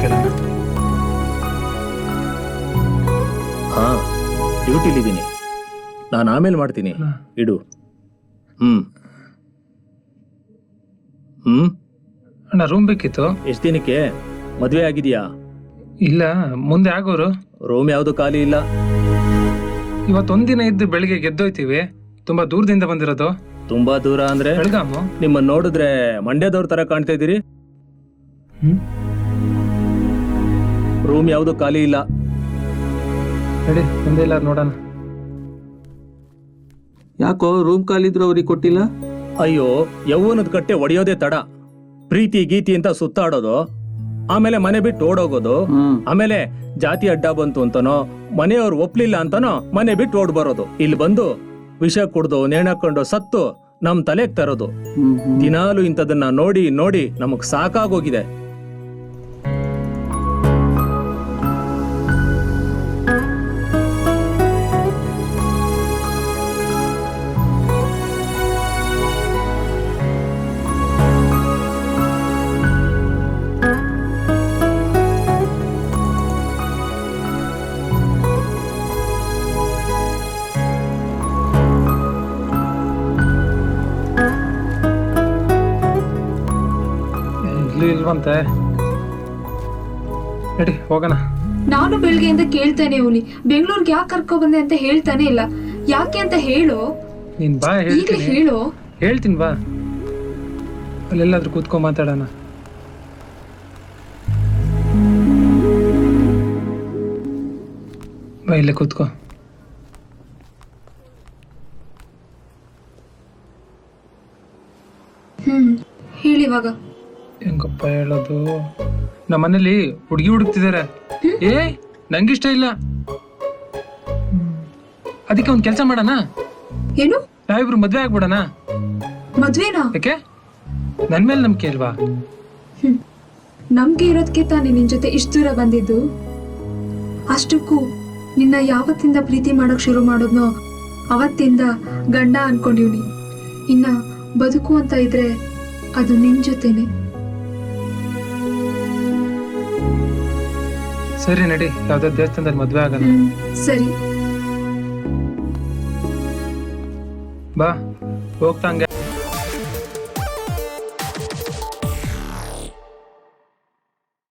ಕೇಳೋಣ. ಹಾ, ಡ್ಯೂಟಿಲಿದ್ದೀನಿ. ನಾನು ಆಮೇಲೆ ಮಾಡ್ತೀನಿ, ಇಡು. ಅಣ್ಣ ರೂಮ್ ಬೇಕಿತ್ತು. ಎಷ್ಟು ದಿನಕ್ಕೆ? ಮದುವೆ ಆಗಿದೆಯಾ? ಇಲ್ಲ, ಮುಂದೆ ಆಗೋರು. ರೂಮ್ ಯಾವುದು ಖಾಲಿ ಇಲ್ಲ. ಇವತ್ತೊಂದಿನ ಇದ್ದು ಬೆಳಿಗ್ಗೆ ಗೆದ್ದೋಯ್ತೀವಿ. ತುಂಬಾ ದೂರದಿಂದ ಬಂದಿರೋದು. ತುಂಬಾ ದೂರ ಅಂದ್ರೆ? ಬೆಳಗಾಮು. ನಿಮ್ಮನ್ನ ನೋಡಿದ್ರೆ ಮಂಡ್ಯದವ್ರ ತರ ಕಾಣ್ತಾ ಇದ್ದೀರಿ. ರೂಮ್ ಯಾವುದು ಖಾಲಿ ಇಲ್ಲ. ನಡಿ, ಮುಂದೆ ಇಲ್ಲ ನೋಡೋಣ. ಯಾಕೋ ರೂಮ್ ಖಾಲಿದ್ರು ಅವ್ರಿಗೆ ಕೊಟ್ಟಿಲ್ಲ? ಅಯ್ಯೋ, ಯೌವನದ ಕಟ್ಟೆ ಒಡೆಯೋದೇ ತಡ. ಪ್ರೀತಿ ಗೀತಿ ಅಂತ ಸುತ್ತಾಡೋದು, ಆಮೇಲೆ ಮನೆ ಬಿಟ್ಟು ಓಡೋಗೋದು, ಆಮೇಲೆ ಜಾತಿ ಅಡ್ಡ ಬಂತು ಅಂತನೋ, ಮನೆಯವ್ರು ಒಪ್ಲಿಲ್ಲ ಅಂತನೋ ಮನೆ ಬಿಟ್ಟು ಓಡ್ ಬರೋದು. ಇಲ್ಲಿ ಬಂದು ವಿಷ ಕುಡ್ದು ನೇಣಾಕೊಂಡು ಸತ್ತು ನಮ್ ತಲೆಗ್ ತರೋದು. ದಿನಾಲು ಇಂಥದನ್ನ ನೋಡಿ ನೋಡಿ ನಮಗ್ ಸಾಕಾಗೋಗಿದೆ. ಇಲ್ವಂತೆ. ನಡಿ ಹೋಗೋಣ. ನಾನು ಬೆಳಗ್ಗೆಯಿಂದ ಕೇಳ್ತಾನೆ ಇವ್ನಿ, ಬೆಂಗಳೂರಿಗೆ ಯಾಕೆ ಕರ್ಕೊ ಬಂದೆ ಅಂತ ಹೇಳ್ತಾನೆ ಇಲ್ಲ. ಯಾಕೆ ಅಂತ ಹೇಳು. ನೀನ್ ಬಾ, ಈಗಲೇ ಹೇಳು. ಹೇಳ್ತೀನಿ ಬಾ. ಅಲ್ಲೆಲ್ಲಾದ್ರೂ ಕೂತ್ಕೊಂಡ್ ಮಾತಾಡೋಣ. ಬಾ, ಇಲ್ಲೇ ಕೂತ್ಕೋ. ಹೇಳಿವಾಗ ಹೆಂಗಪ್ಪ ಹೇಳೋದು? ನಮ್ಮ ಮನೇಲಿ ಹುಡುಗಿ ಹುಡುಕ್ತಿದ್ದಾರೆ. ನಂಗಿಷ್ಟ ಇಲ್ಲ. ಅದಕ್ಕೆ ಒಂದ್ ಕೆಲ್ಸ ಮಾಡೋಣ. ಏನು? ನಾವಿಬ್ರು ಮದ್ವೆ ಆಗ್ಬಿಡೋಣ. ಮದ್ವೆನಾ? ಯಾಕೆ? ನನ್ ಮೇಲೆ ನಂಬಿಕೆ ಇಲ್ವಾ? ನಂಬಿಕೆ ಇರೋದಕ್ಕೆ ತಾನೇ ನಿನ್ ಜೊತೆ ಇಷ್ಟು ದೂರ ಬಂದಿದ್ದು. ಅಷ್ಟಕ್ಕೂ ನಿನ್ನ ಯಾವತ್ತಿಂದ ಪ್ರೀತಿ ಮಾಡೋಕ್ ಶುರು ಮಾಡೋದ್ನೋ ಅವತ್ತಿಂದ ಗಂಡ ಅನ್ಕೊಂಡಿವ್ನಿ. ಇನ್ನ ಬದುಕು ಅಂತ ಇದ್ರೆ ಅದು ನಿನ್ ಜೊತೆನೆ. ಸರಿ ನಡಿ, ಯಾವ್ದೋ ದೇವಸ್ಥಾನದಲ್ಲಿ ಮದ್ವೆ ಆಗೋಣ. ಸರಿ ಬಾ, ಹೋಗ್ತಾ ಹಂಗೆ.